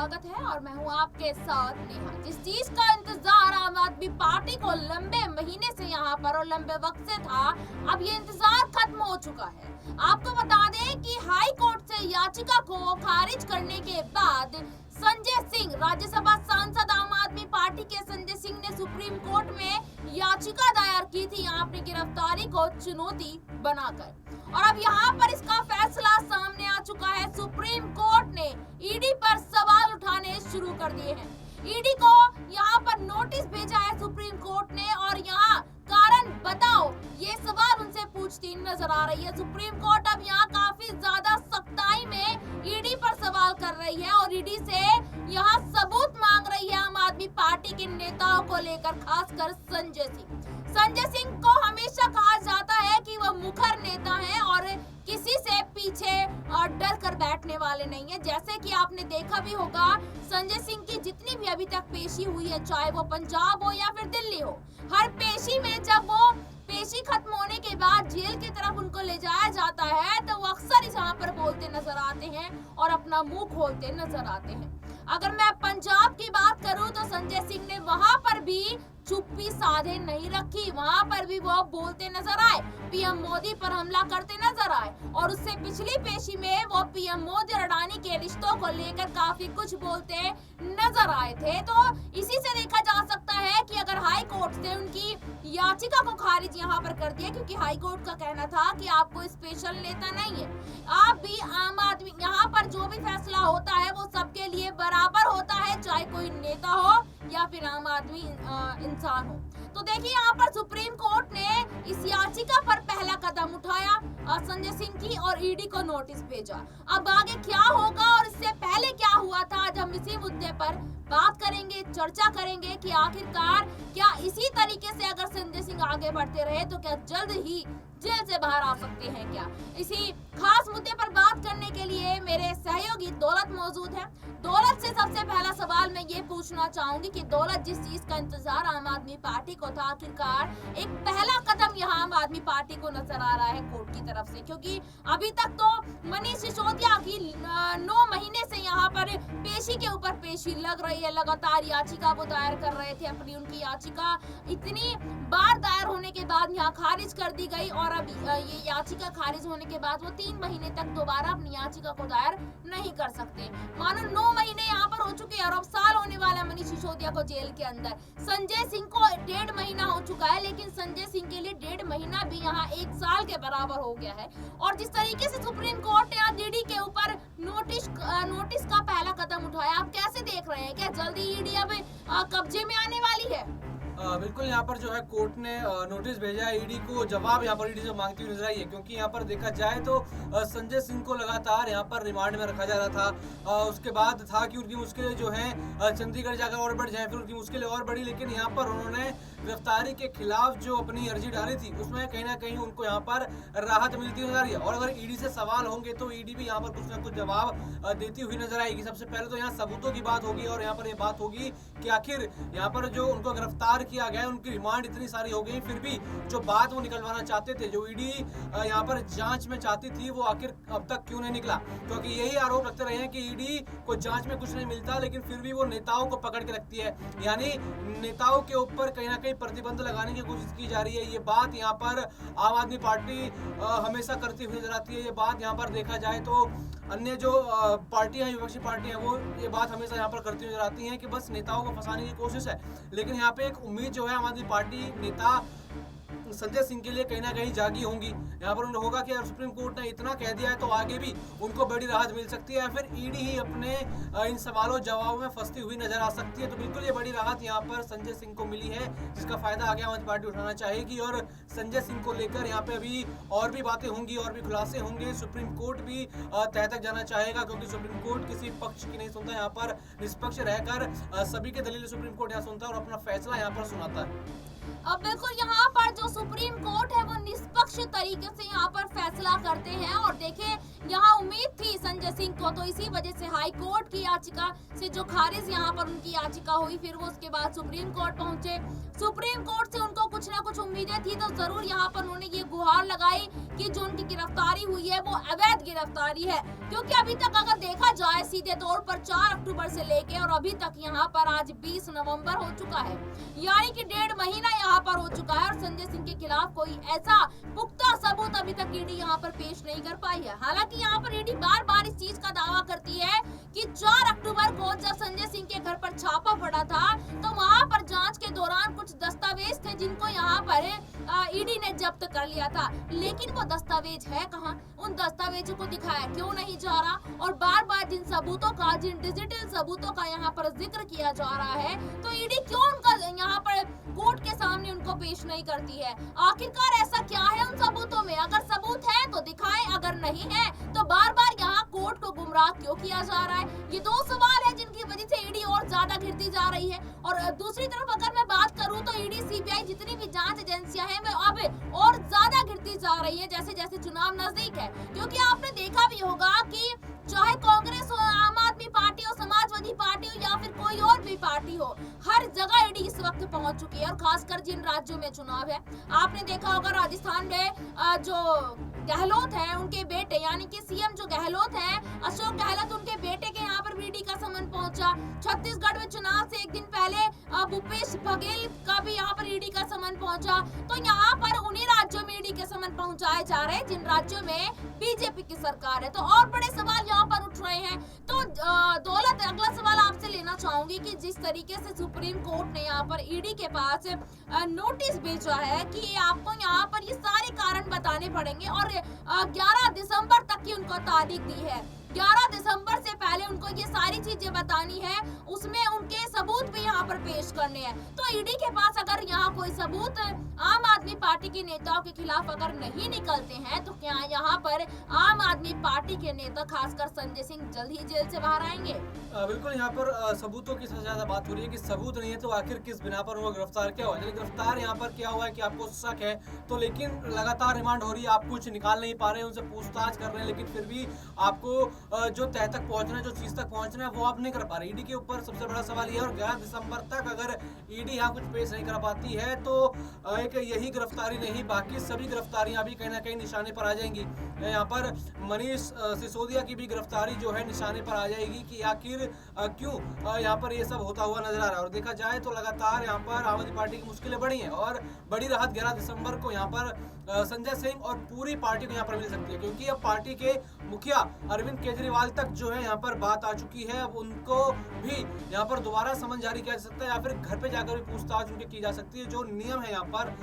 स्वागत है और मैं हूं आपके साथ नेहा। जिस चीज का इंतजार आम आदमी पार्टी को लंबे महीने से यहाँ पर और लंबे वक्त से था, अब ये इंतजार खत्म हो चुका है। आपको बता दें कि हाई कोर्ट से याचिका को खारिज करने के बाद संजय सिंह, राज्यसभा सांसद आम आदमी पार्टी के संजय सिंह ने सुप्रीम कोर्ट में याचिका दायर की थी अपनी गिरफ्तारी को चुनौती बनाकर, और अब यहाँ पर इसका फैसला सामने आ चुका है। सुप्रीम कोर्ट ने ईडी पर सवाल उठाने शुरू कर दिए हैं। ईडी को यहाँ पर नोटिस भेजा है सुप्रीम कोर्ट ने, और यहाँ कारण बताओ ये सवाल उनसे पूछती नजर आ रही है। सुप्रीम कोर्ट अब यहाँ काफी ज्यादा सख्ताई में ईडी पर सवाल कर रही है और ईडी से यहाँ सबूत मांग रही है आम आदमी पार्टी के नेताओं को लेकर, खासकर संजय सिंह। संजय सिंह को हमेशा कहा जाता है कि वह मुखर नेता हैं और किसी से पीछे डर कर बैठने वाले नहीं है। जैसे कि आपने देखा भी होगा, संजय सिंह की जितनी भी अभी तक पेशी हुई है, चाहे वो पंजाब हो या फिर दिल्ली हो, हर पेशी में जब वो पेशी खत्म होने के बाद जेल की तरफ उनको ले जाया जाता है तो वो अक्सर यहाँ पर बोलते नजर आते हैं और अपना मुंह खोलते नजर आते हैं। अगर मैं पंजाब की बात करूं तो संजय सिंह ने वहां पर भी चुप्पी साधे नहीं रखी, वहां पर भी वो बोलते नजर आए, पीएम मोदी पर हमला करते नजर आए, और उससे पिछली पेशी में वो पीएम मोदी और अडानी के रिश्तों को लेकर काफी कुछ बोलते नजर आए थे। तो इसी से देखा जा सकता है कि अगर हाई कोर्ट से उनकी याचिका को खारिज यहाँ पर कर दिया, क्योंकि हाई कोर्ट का कहना था कि आपको स्पेशल नेता नहीं है, आप भी आम आदमी, यहाँ पर जो भी फैसला होता है वो सबके लिए बराबर होता है, चाहे कोई नेता हो या फिर आम आदमी इंसान हो। तो देखिए यहाँ पर सुप्रीम कोर्ट ने इस याचिका पर पहला कदम उठाया संजय सिंह की और ईडी को नोटिस भेजा। अब आगे क्या होगा और इससे पहले क्या हुआ था, आज हम इसी मुद्दे पर बात करेंगे, चर्चा करेंगे कि आखिरकार क्या इसी तरीके से अगर संजय सिंह आगे बढ़ते रहे तो क्या जल्द ही जेल से बाहर आ सकते हैं क्या। इसी खास मुद्दे पर बात करने के लिए मेरे सहयोगी दौलत मौजूद है। दौलत से सबसे पहला सवाल मैं ये पूछना चाहूंगी कि दौलत, जिस चीज का इंतजार आम आदमी पार्टी को था, आखिरकार एक पहला कदम यहाँ आम आदमी पार्टी को नजर आ रहा है कोर्ट की तरफ से, क्योंकि अभी तक तो मनीष सिसोदिया की 9 महीने से यहाँ पर पेशी के ऊपर पेशी लग रही है, लगातार याचिका वो दायर कर रहे थे अपनी, उनकी याचिका इतनी बार दायर होने के बाद यहाँ खारिज कर दी गई, और अब ये याचिका खारिज होने के बाद वो 3 महीने तक दोबारा अपनी याचिका को दायर नहीं कर सकते। मानो 9 महीने यहाँ पर हो चुके हैं और अब साल होने वाला है मनीष सिसोदिया को जेल के अंदर। संजय सिंह को 1.5 महीना हो चुका है, लेकिन संजय सिंह के लिए 1.5 महीना भी यहाँ 1 साल के बराबर हो गया है। और जिस तरीके से सुप्रीम कोर्ट ने आज ईडी के ऊपर नोटिस का पहला कदम उठाया, आप कैसे देख रहे हैं? क्या जल्दी ईडी अब कब्जे में आने वाली है? बिल्कुल, यहाँ पर जो है कोर्ट ने नोटिस भेजा है ईडी को, जवाब यहाँ पर ईडी से मांगती हुई नजर आई है, क्योंकि यहाँ पर देखा जाए तो संजय सिंह को लगातार यहाँ पर रिमांड में रखा जा रहा था। उसके बाद था कि उनकी मुश्किलें जो हैं चंडीगढ़ जाकर और बढ़ जाए, फिर उनकी मुश्किलें और बढ़ी, लेकिन यहाँ पर उन्होंने गिरफ्तारी के खिलाफ जो अपनी अर्जी डाली थी उसमें कहीं ना कहीं उनको यहाँ पर राहत मिलती नजर आ रही है। और अगर ईडी से सवाल होंगे तो ईडी भी यहाँ पर कुछ ना कुछ जवाब देती हुई नजर आएगी। सबसे पहले तो यहाँ सबूतों की बात होगी और यहाँ पर ये बात होगी कि आखिर यहाँ पर जो उनको गिरफ्तार किया गया, उनकी रिमांड इतनी सारी हो गई, फिर भी जो बात वो निकलवाना चाहते थे, जो ईडी यहाँ पर जांच में चाहती थी, वो आखिर अब तक क्यों नहीं निकला। क्योंकि यही आरोप लगते रहे हैं कि ईडी को जांच में कुछ नहीं मिलता, लेकिन फिर भी वो नेताओं को पकड़ के रखती है, यानी नेताओं के ऊपर कहीं ना कहीं प्रतिबंध लगाने की कोशिश की जा रही है। ये बात यहाँ पर आम आदमी पार्टी हमेशा करती हुई नजर आती है। ये बात यहाँ पर देखा जाए तो अन्य जो पार्टियां, विपक्षी पार्टियां, वो ये बात हमेशा यहाँ पर करती हुई नजर आती हैं कि बस नेताओं को फंसाने की कोशिश है। लेकिन यहाँ पे एक उम्मीद जो है आम आदमी पार्टी नेता संजय सिंह के लिए कहीं ना कहीं जागी होंगी। यहाँ पर उन्हें होगा कि अगर सुप्रीम कोर्ट ने इतना कह दिया है तो आगे भी उनको बड़ी राहत मिल सकती है, या फिर ईडी ही अपने इन सवालों जवाबों में फंसती हुई नजर आ सकती है। तो बिल्कुल ये बड़ी राहत यहाँ पर संजय सिंह को मिली है, जिसका फायदा आगे आम आदमी पार्टी उठाना चाहेगी। और संजय सिंह को लेकर यहाँ पे अभी और भी बातें होंगी और भी खुलासे होंगे। सुप्रीम कोर्ट भी तह तक जाना चाहेगा, क्योंकि सुप्रीम कोर्ट किसी पक्ष की नहीं सुनता, यहाँ पर निष्पक्ष रहकर सभी के दलील सुप्रीम कोर्ट यहाँ सुनता है और अपना फैसला यहाँ पर सुनाता है। अब बिल्कुल यहाँ पर जो सुप्रीम कोर्ट है वो निष्पक्ष तरीके से यहाँ पर फैसला करते हैं, और देखिए यहाँ उम्मीद थी संजय सिंह को, तो इसी वजह से हाई कोर्ट की याचिका से जो खारिज यहाँ पर उनकी याचिका हुई, फिर वो उसके बाद सुप्रीम कोर्ट पहुंचे। सुप्रीम कोर्ट से उनको कुछ ना कुछ उम्मीदें थी, तो जरूर यहाँ पर उन्होंने ये गुहार लगाई कि जो उनकी गिरफ्तारी हुई है वो अवैध गिरफ्तारी है। क्योंकि अभी तक अगर देखा जाए सीधे तौर पर 4 अक्टूबर से लेके और अभी तक यहाँ पर आज 20 नवंबर हो चुका है, यानी कि 1.5 महीना यहाँ पर हो चुका है और संजय सिंह के खिलाफ कोई ऐसा पुख्ता सबूत अभी तक ईडी यहाँ पर पेश नहीं कर पाई है। हालांकि यहाँ पर ईडी बार बार इस चीज का दावा करती है कि 4 अक्टूबर को जब संजय सिंह के घर पर छापा पड़ा था तो वहाँ पर जांच के दौरान कुछ दस्तावेज थे जिनको यहाँ पर ईडी ने जब्त कर लिया था, लेकिन वो दस्तावेज है कहाँ? उन दस्तावेजों को दिखाया क्यों नहीं जा रहा? और बार बार जिन सबूतों का, जिन डिजिटल सबूतों का यहाँ पर जिक्र किया जा रहा है, तो ईडी क्यों उनका यहाँ पर कोर्ट के सामने उनको पेश नहीं करती है? आखिरकार ऐसा क्या है उन सबूतों में? अगर सबूत है तो दिखाएं, अगर नहीं है तो बार बार यहाँ कोर्ट को गुमराह क्यों किया जा रहा है? ये 2 सवाल है जिनकी वजह से ईडी और ज्यादा घिरती जा रही है। और दूसरी तरफ अगर मैं बात करूं तो ईडी, सीबीआई, जितनी भी जांच एजेंसियां हैं वो अब और ज्यादा घिरती जा रही है जैसे जैसे चुनाव नजदीक है। क्योंकि आपने देखा भी होगा कि चाहे कांग्रेस हो, आम आदमी पार्टी हो, समाजवादी पार्टी हो या फिर कोई और भी पार्टी हो, हर जगह ईडी इस वक्त पहुंच चुकी है। और खासकर जिन राज्यों में चुनाव है, आपने देखा होगा राजस्थान में जो गहलोत है, उनके बेटे यानी कि सीएम जो गहलोत है, अशोक गहलोत, उनके बेटे के यहाँ पर ईडी का समन पहुंचा। छत्तीसगढ़ में चुनाव से एक दिन पहले भूपेश बघेल का भी यहाँ पर ईडी का समन पहुंचा। तो यहाँ पर उन्हीं राज्यों में ईडी के समन पहुंचाए जा रहे हैं जिन राज्यों में बीजेपी की सरकार है। तो और बड़े सवाल यहाँ पर उठ रहे हैं। तो दौलत, अगला सवाल आपसे लेना चाहूंगी कि जिस तरीके से सुप्रीम कोर्ट ने यहाँ पर ईडी के पास नोटिस भेजा है कि आपको यहाँ पर ये सारे कारण बताने पड़ेंगे और 11 दिसंबर तक की उनको तारीख दी है। 11 दिसंबर से पहले उनको ये सारी चीजें बतानी है, उसमें उनके सबूत भी यहाँ पर पेश करने हैं। तो ईडी के पास अगर यहाँ कोई सबूत आम आदमी पार्टी के नेताओं के खिलाफ अगर नहीं निकलते हैं तो क्या यहाँ पर आम आदमी पार्टी के नेता खासकर संजय सिंह जल्द ही जेल से बाहर आएंगे? बिल्कुल, यहाँ पर सबूतों की सबसे ज्यादा बात हो रही है कि सबूत नहीं है तो आखिर किस बिना पर वो गिरफ्तार क्या हुआ? गिरफ्तार यहाँ पर क्या हुआ है कि आपको शक है तो, लेकिन लगातार रिमांड हो रही है, आप कुछ निकाल नहीं पा रहे हैं, उनसे पूछताछ कर रहे हैं, लेकिन फिर भी आपको जो तह तक पहुंचना है, जो चीज तक पहुंचना है, वो आप नहीं कर पा रहे। ईडी के ऊपर सबसे बड़ा सवाल ये है। और 11 दिसंबर तक अगर ईडी यहाँ कुछ पेश नहीं कर पाती है तो एक यही गिरफ्तारी नहीं, बाकी सभी गिरफ्तारियां भी कहीं ना कहीं निशाने पर आ जाएंगी। यहाँ पर मनीष सिसोदिया की भी गिरफ्तारी जो है निशाने पर आ जाएगी कि आखिर क्यों यहाँ पर ये सब होता हुआ नजर आ रहा है। और देखा जाए तो लगातार यहाँ पर आम आदमी पार्टी की मुश्किलें बढ़ी हैं और बड़ी राहत 11 दिसंबर को यहाँ पर संजय सिंह और पूरी पार्टी को यहाँ पर मिल सकती है, क्योंकि अब पार्टी के मुखिया अरविंद केजरीवाल तक जो है यहाँ पर बात आ चुकी है। अब उनको भी यहाँ पर दोबारा समन जारी किया जा सकता है या फिर घर पे जाकर भी पूछताछ उनकी की जा सकती है। जो नियम है यहाँ पर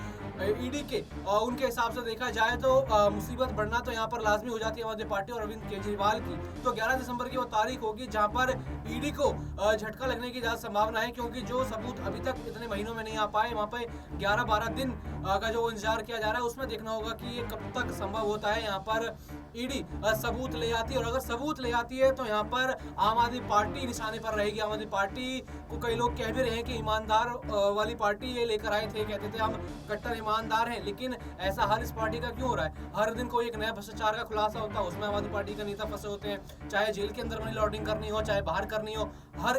ईडी के, उनके हिसाब से देखा जाए तो मुसीबत बढ़ना तो यहाँ पर लाजमी हो जाती है आम आदमी पार्टी और अरविंद केजरीवाल की। तो 11 दिसंबर की वो तारीख होगी जहाँ पर ईडी को झटका लगने की ज्यादा संभावना है, क्योंकि जो सबूत अभी तक इतने महीनों में नहीं आ पाए, वहाँ पे 11-12 दिन का जो इंतजार किया जा रहा है, उसमें देखना होगा कि ये कब तक संभव होता है। यहाँ पर ईडी सबूत ले आती है और अगर सबूत ले आती है तो यहाँ पर आम आदमी पार्टी निशाने पर रहेगी। आम आदमी पार्टी को कई लोग कह भी रहे हैं कि ईमानदार वाली पार्टी ये लेकर आए थे, कहते थे हम कट्टर ईमानदार हैं, लेकिन ऐसा हाल इस पार्टी का क्यों हो रहा है? हर दिन कोई एक नया भ्रष्टाचार का खुलासा होता है, उसमें आम आदमी पार्टी का नेता फंसे होते हैं, चाहे जेल के अंदर मनी लॉन्ड्रिंग करनी हो, चाहे बाहर करनी हो, हर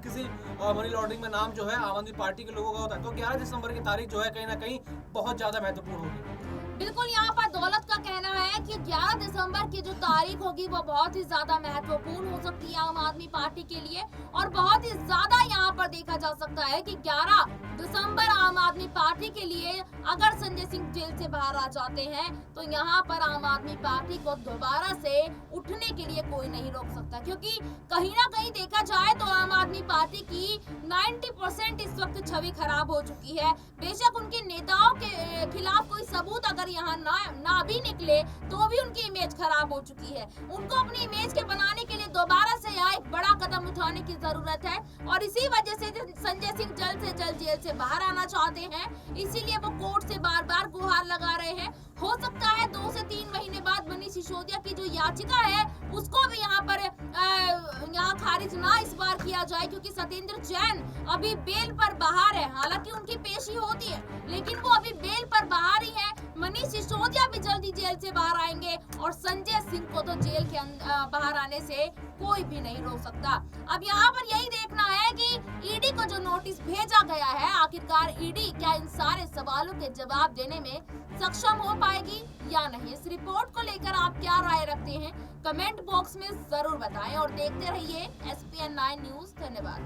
किसी मनी लॉन्ड्रिंग में नाम जो है आम आदमी पार्टी के लोगों का होता है। तो 11 दिसंबर की तारीख जो है कहीं ना कहीं बहुत ज्यादा महत्वपूर्ण होगी। बिल्कुल, यहाँ पर दौलत का कहना है कि 11 दिसंबर की जो तारीख होगी वो बहुत ही ज्यादा महत्वपूर्ण हो सकती है आम आदमी पार्टी के लिए और बहुत ही ज्यादा यहाँ पर देखा जा सकता है कि 11 दिसंबर आम आदमी पार्टी के लिए अगर संजय सिंह जेल से बाहर आ जाते हैं तो यहाँ पर आम आदमी पार्टी को दोबारा से उठने के लिए कोई नहीं रोक सकता, क्योंकि कहीं ना कहीं देखा जाए तो आम आदमी पार्टी की 90% इस वक्त छवि खराब हो चुकी है। बेशक उनके नेताओं के खिलाफ कोई सबूत अगर यहाँ ना भी निकले तो भी उनकी इमेज खराब हो चुकी है। उनको अपनी इमेज के बनाने के लिए दोबारा से यहाँ एक बड़ा कदम उठाने की जरूरत है और इसी वजह से संजय सिंह जल्द से जल्द जेल से बाहर आना चाहते हैं, इसीलिए वो कोर्ट से बार बार गुहार लगा रहे हैं। हो सकता है 2 से 3 महीने बाद मनीष सिसोदिया की जो याचिका है उसको भी यहाँ पर यहाँ खारिज ना इस बार किया जाए, क्योंकि सत्येंद्र जैन अभी बेल पर बाहर है। हालांकि उनकी पेशी होती है लेकिन वो अभी बेल पर बाहर ही है। मनीष सिसोदिया भी जल्दी जेल से बाहर आएंगे और संजय सिंह को तो जेल के बाहर आने से कोई भी नहीं रोक सकता। अब यहाँ पर यही देखना है कि ईडी को जो नोटिस भेजा गया है, आखिरकार ईडी क्या इन सारे सवालों के जवाब देने में सक्षम हो पाएगी या नहीं। इस रिपोर्ट को लेकर आप क्या राय रखते हैं, कमेंट बॉक्स में जरूर बताएं और देखते रहिए SPN9 न्यूज। धन्यवाद।